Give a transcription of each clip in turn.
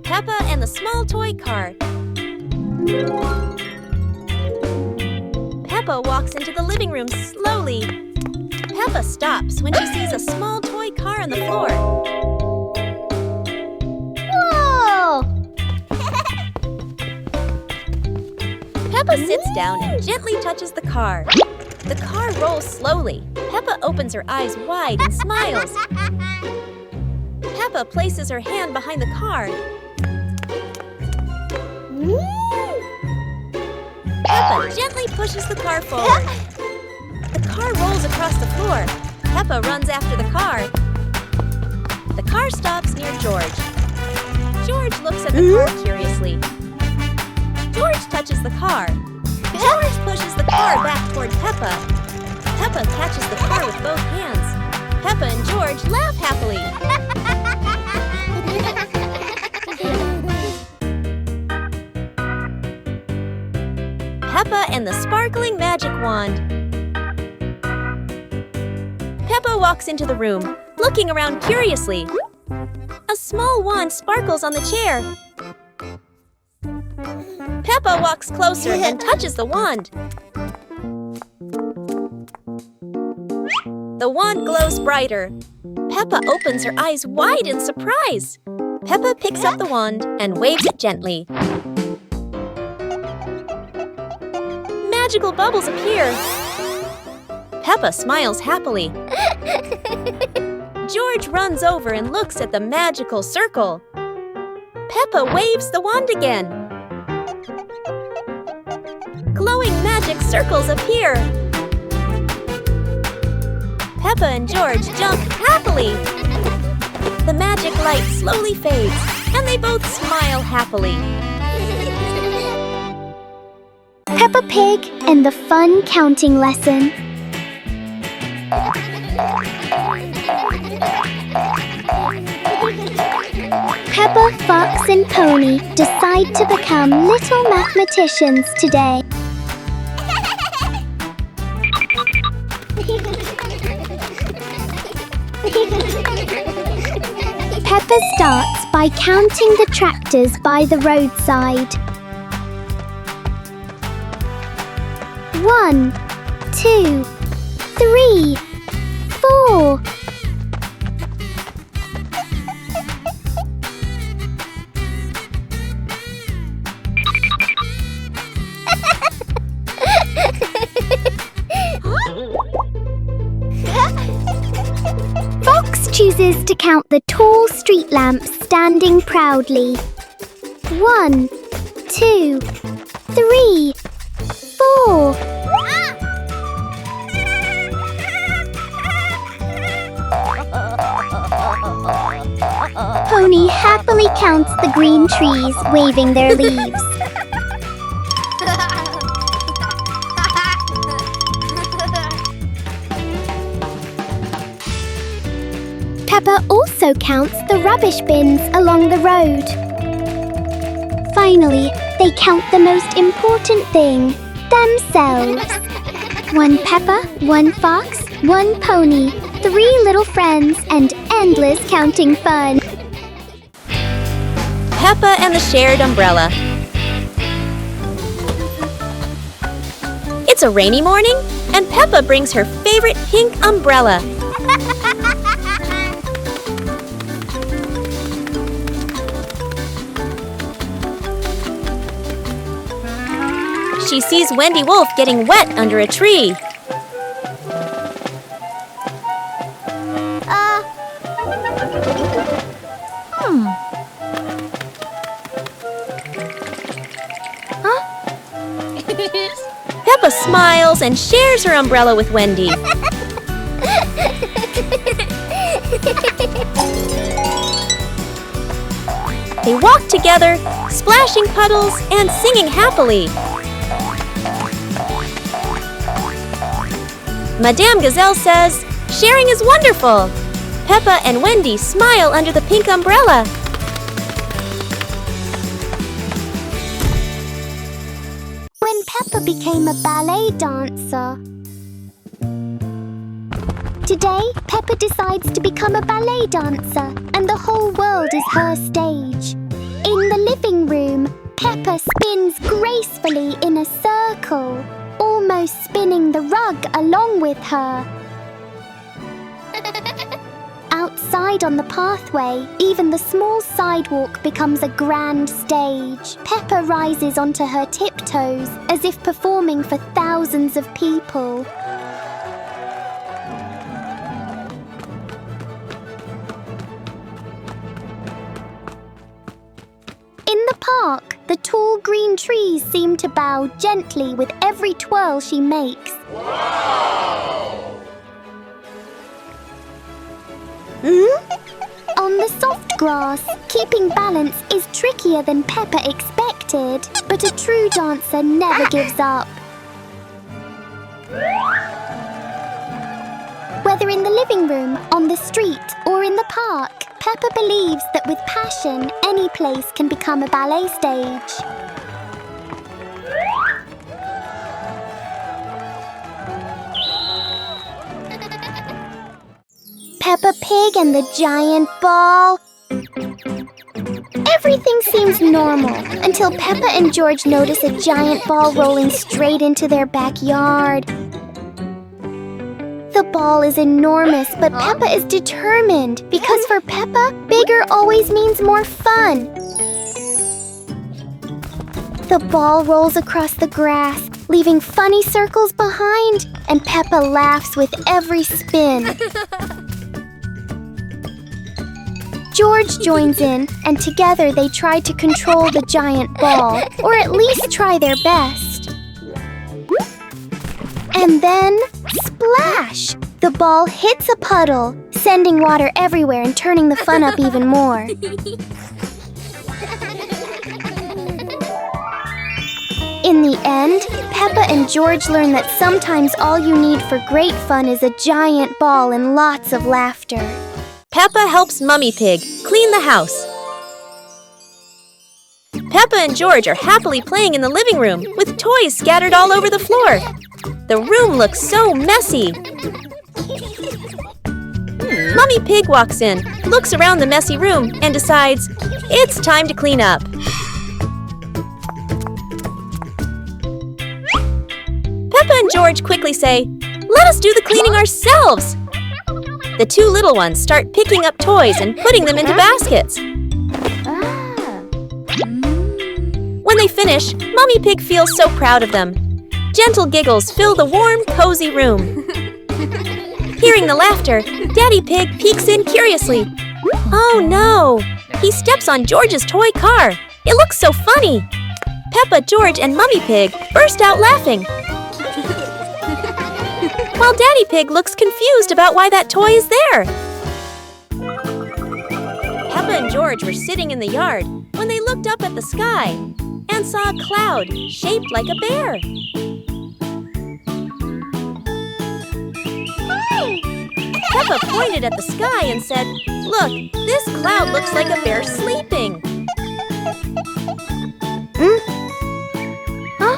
Peppa and the small toy car. Peppa walks into the living room slowly. Peppa stops when she sees a small toy car on the floor. Whoa! Peppa sits down and gently touches the car. The car rolls slowly. Peppa opens her eyes wide and smiles. Peppa places her hand behind the car. Peppa gently pushes the car forward. The car rolls across the floor. Peppa runs after the car. The car stops near George. George looks at the car curiously. George touches the car. George pushes the car back toward Peppa. Peppa catches the car with both hands. Peppa and George laugh happily. Peppa and the sparkling magic wand. Peppa walks into the room, looking around curiously. A small wand sparkles on the chair. Peppa walks closer and touches the wand. The wand glows brighter. Peppa opens her eyes wide in surprise. Peppa picks up the wand and waves it gently. Magical bubbles appear. Peppa smiles happily. George runs over and looks at the magical circle. Peppa waves the wand again. Glowing magic circles appear. Peppa and George jump happily. The magic light slowly fades, and they both smile happily. Peppa Pig and the fun counting lesson. Peppa, Fox and Pony decide to become little mathematicians today. Peppa starts by counting the tractors by the roadside. 1, 2, 3, 4. Fox chooses to count the tall street lamps standing proudly. 1, 2, 3, 4. Pony happily counts the green trees waving their leaves. Peppa also counts the rubbish bins along the road. Finally, they count the most important thing, themselves. 1 Peppa, 1 Fox, 1 Pony, 3 little friends, and endless counting fun. Peppa and the shared umbrella. It's a rainy morning, and Peppa brings her favorite pink umbrella. She sees Wendy Wolf getting wet under a tree. Peppa smiles and shares her umbrella with Wendy. They walk together, splashing puddles and singing happily. Madame Gazelle says, "Sharing is wonderful." Peppa and Wendy smile under the pink umbrella. When Peppa became a ballet dancer. Today, Peppa decides to become a ballet dancer, and the whole world is her stage. In the living room, Peppa spins gracefully in a circle, almost spinning the rug along with her. Outside on the pathway, even the small sidewalk becomes a grand stage. Peppa rises onto her tiptoes as if performing for thousands of people. In the park, the tall green trees seem to bow gently with every twirl she makes. On the soft grass, keeping balance is trickier than Peppa expected, but a true dancer never gives up. Whether in the living room, on the street, or in the park, Peppa believes that with passion, any place can become a ballet stage. Peppa Pig and the giant ball. Everything seems normal until Peppa and George notice a giant ball rolling straight into their backyard. The ball is enormous, but Peppa is determined because for Peppa, bigger always means more fun. The ball rolls across the grass, leaving funny circles behind, and Peppa laughs with every spin. George joins in, and together they try to control the giant ball, or at least try their best. And then, splash! The ball hits a puddle, sending water everywhere and turning the fun up even more. In the end, Peppa and George learn that sometimes all you need for great fun is a giant ball and lots of laughter. Peppa helps Mummy Pig clean the house. Peppa and George are happily playing in the living room with toys scattered all over the floor. The room looks so messy. Mummy Pig walks in, looks around the messy room, and decides it's time to clean up. Peppa and George quickly say, "Let us do the cleaning ourselves." The two little ones start picking up toys and putting them into baskets. When they finish, Mummy Pig feels so proud of them. Gentle giggles fill the warm, cozy room. Hearing the laughter, Daddy Pig peeks in curiously. Oh no! He steps on George's toy car. It looks so funny. Peppa, George, and Mummy Pig burst out laughing. While Daddy Pig looks confused about why that toy is there. Peppa and George were sitting in the yard when they looked up at the sky and saw a cloud shaped like a bear. Peppa pointed at the sky and said, "Look, this cloud looks like a bear sleeping." Huh?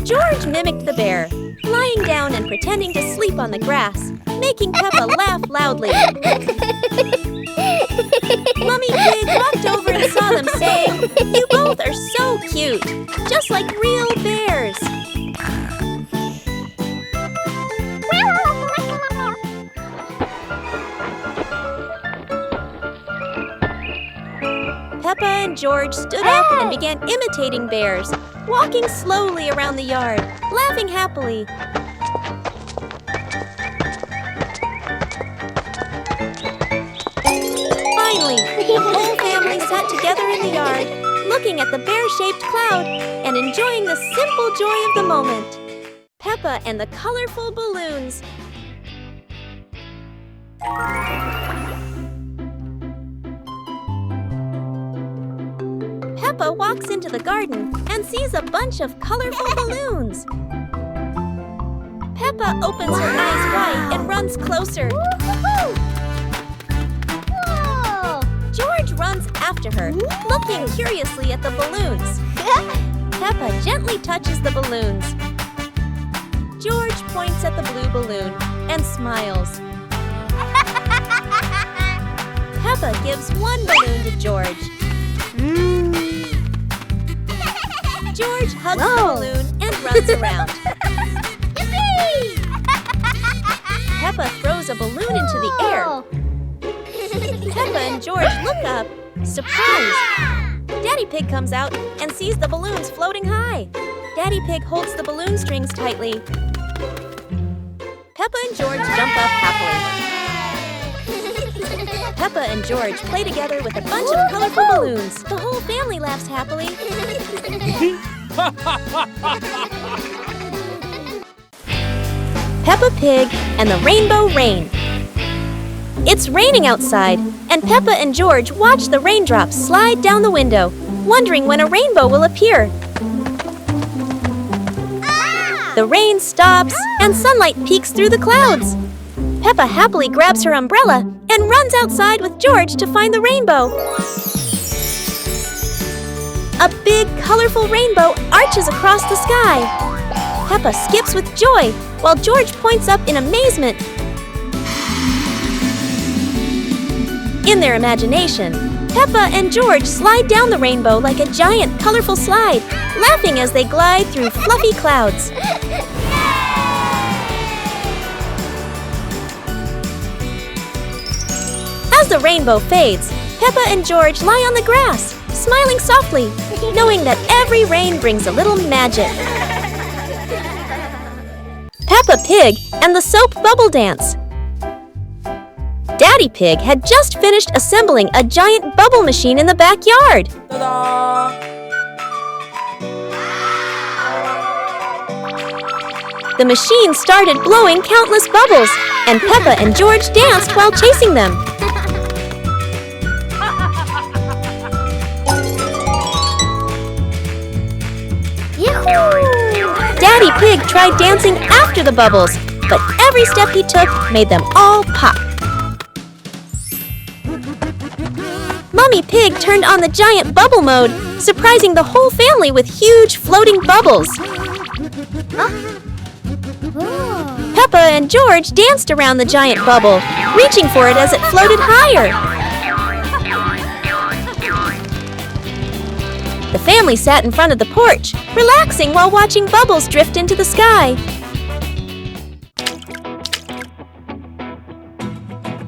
George mimicked the bear, lying down and pretending to sleep on the grass, making Peppa laugh loudly. Mummy Pig walked over and saw them, saying, "You both are so cute, just like real bears." Peppa and George stood up and began imitating bears, walking slowly around the yard, laughing happily. Finally, the whole family sat together in the yard, looking at the bear-shaped cloud and enjoying the simple joy of the moment. Peppa and the colorful balloons. Peppa walks into the garden and sees a bunch of colorful balloons. Peppa opens her eyes wide and runs closer. Whoa! George runs after her, looking curiously at the balloons. Peppa gently touches the balloons. George points at the blue balloon and smiles. Peppa gives gives one balloon to George. George hugs the balloon and runs around. Peppa throws a balloon into the air. Peppa and George look up, surprised. Daddy Pig comes out and sees the balloons floating high. Daddy Pig holds the balloon strings tightly. Peppa and George jump up happily. Peppa and George play together with a bunch of colorful balloons. The whole family laughs happily. Peppa Pig and the Rainbow Rain. It's raining outside, and Peppa and George watch the raindrops slide down the window, wondering when a rainbow will appear. The rain stops, and sunlight peeks through the clouds. Peppa happily grabs her umbrella and runs outside with George to find the rainbow. A big, colorful rainbow arches across the sky. Peppa skips with joy, while George points up in amazement. In their imagination, Peppa and George slide down the rainbow like a giant, colorful slide, laughing as they glide through fluffy clouds. As the rainbow fades, Peppa and George lie on the grass, smiling softly, knowing that every rain brings a little magic. Peppa Pig and the Soap Bubble Dance. Daddy Pig had just finished assembling a giant bubble machine in the backyard. Ta-da! The machine started blowing countless bubbles, and Peppa and George danced while chasing them. Daddy Pig tried dancing after the bubbles, but every step he took made them all pop. Mummy Pig turned on the giant bubble mode, surprising the whole family with huge floating bubbles. Peppa and George danced around the giant bubble, reaching for it as it floated higher. The family sat in front of the porch, relaxing while watching bubbles drift into the sky.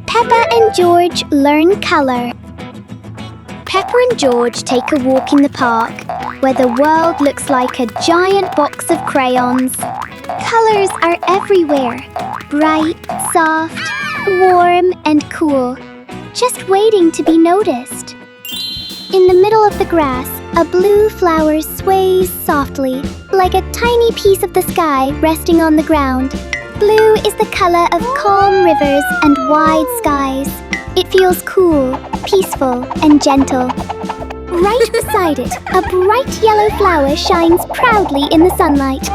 Peppa and George learn color. Peppa and George take a walk in the park, where the world looks like a giant box of crayons. Colors are everywhere, bright, soft, warm, and cool, just waiting to be noticed. In the middle of the grass, a blue flower sways softly, like a tiny piece of the sky resting on the ground. Blue is the color of calm rivers and wide skies. It feels cool, peaceful, and gentle. Right beside it, a bright yellow flower shines proudly in the sunlight.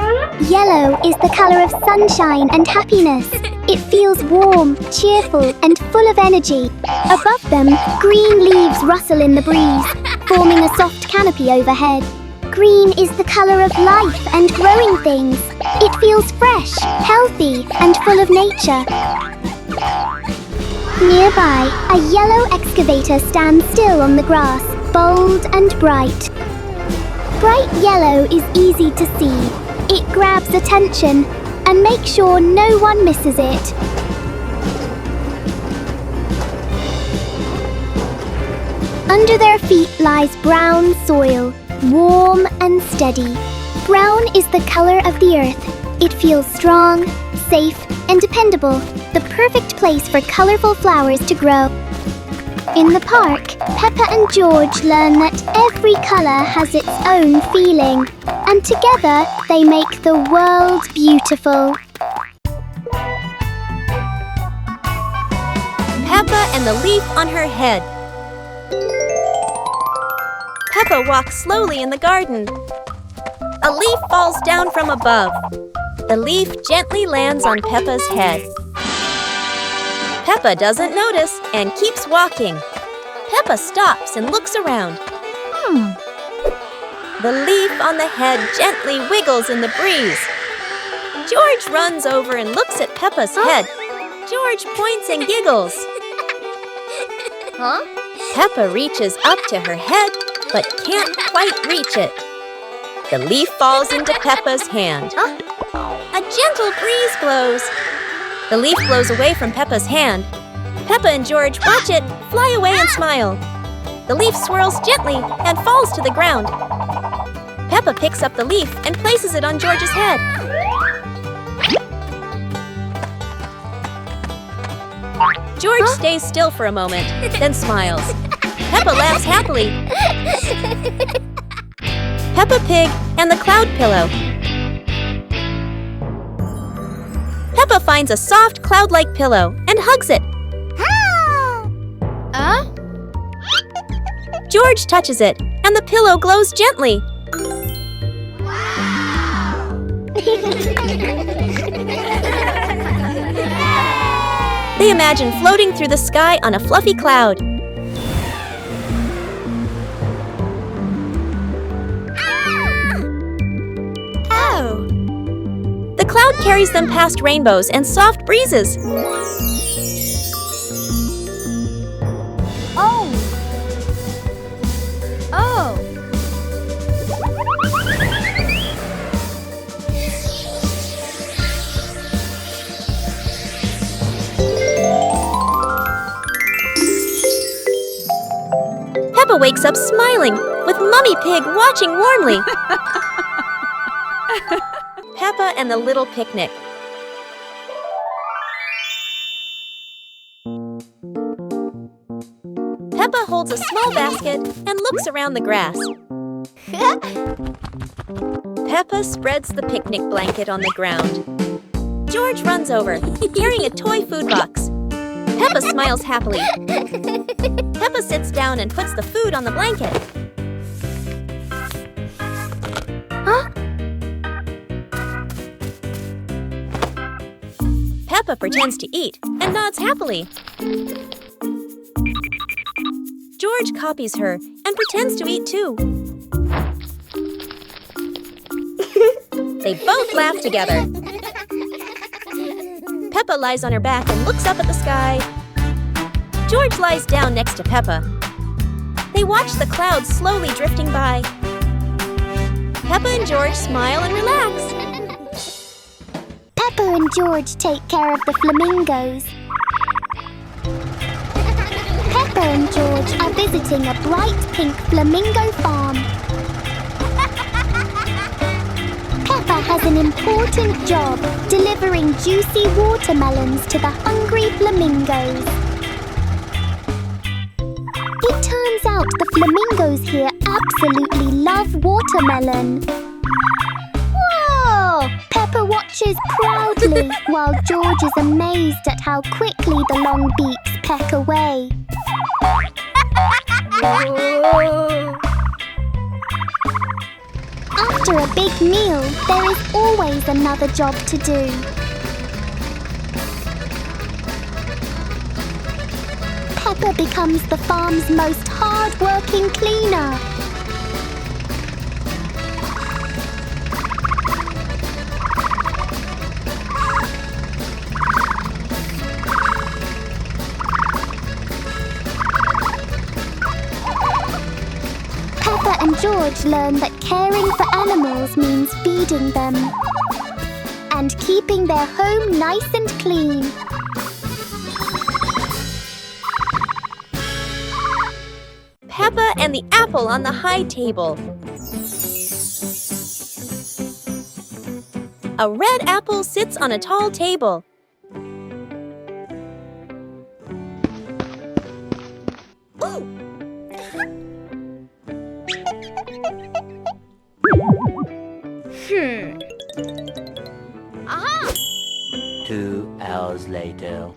Yellow is the color of sunshine and happiness. It feels warm, cheerful, and full of energy. Above them, green leaves rustle in the breeze, forming a soft canopy overhead. Green is the color of life and growing things. It feels fresh, healthy, and full of nature. Nearby, a yellow excavator stands still on the grass, bold and bright. Bright yellow is easy to see. It grabs attention and makes sure no one misses it. Under their feet lies brown soil, warm and steady. Brown is the color of the earth. It feels strong, safe, and dependable, the perfect place for colorful flowers to grow. In the park, Peppa and George learn that every color has its own feeling, and together they make the world beautiful. Peppa and the leaf on her head. Peppa walks slowly in the garden. A leaf falls down from above. The leaf gently lands on Peppa's head. Peppa doesn't notice and keeps walking. Peppa stops and looks around. The leaf on the head gently wiggles in the breeze. George runs over and looks at Peppa's head. George points and giggles. Peppa reaches up to her head, but can't quite reach it. The leaf falls into Peppa's hand. A gentle breeze blows. The leaf blows away from Peppa's hand. Peppa and George watch it fly away and smile. The leaf swirls gently and falls to the ground. Peppa picks up the leaf and places it on George's head. George stays still for a moment, then smiles. Peppa laughs happily. Peppa Pig and the Cloud Pillow. Peppa finds a soft cloud-like pillow and hugs it. George touches it, and the pillow glows gently. They imagine floating through the sky on a fluffy cloud. The cloud carries them past rainbows and soft breezes. Peppa wakes up smiling, with Mummy Pig watching warmly. Peppa and the Little Picnic. Peppa holds a small basket and looks around the grass. Peppa spreads the picnic blanket on the ground. George runs over, carrying a toy food box. Peppa smiles happily. Peppa sits down and puts the food on the blanket. Peppa pretends to eat and nods happily. George copies her and pretends to eat too. They both laugh together. Peppa lies on her back and looks up at the sky. George lies down next to Peppa. They watch the clouds slowly drifting by. Peppa and George smile and relax. Peppa and George take care of the flamingos. Peppa and George are visiting a bright pink flamingo farm. Peppa has an important job, delivering juicy watermelons to the hungry flamingos. It turns out the flamingos here absolutely love watermelon. Whoa! Peppa watches proudly while George is amazed at how quickly the long beaks peck away. After a big meal, there is always another job to do. Peppa becomes the farm's most hard-working cleaner. Peppa and George learn that caring for animals means feeding them and keeping their home nice and clean. Peppa and the apple on the high table. A red apple sits on a tall table. Ooh! 2 hours later.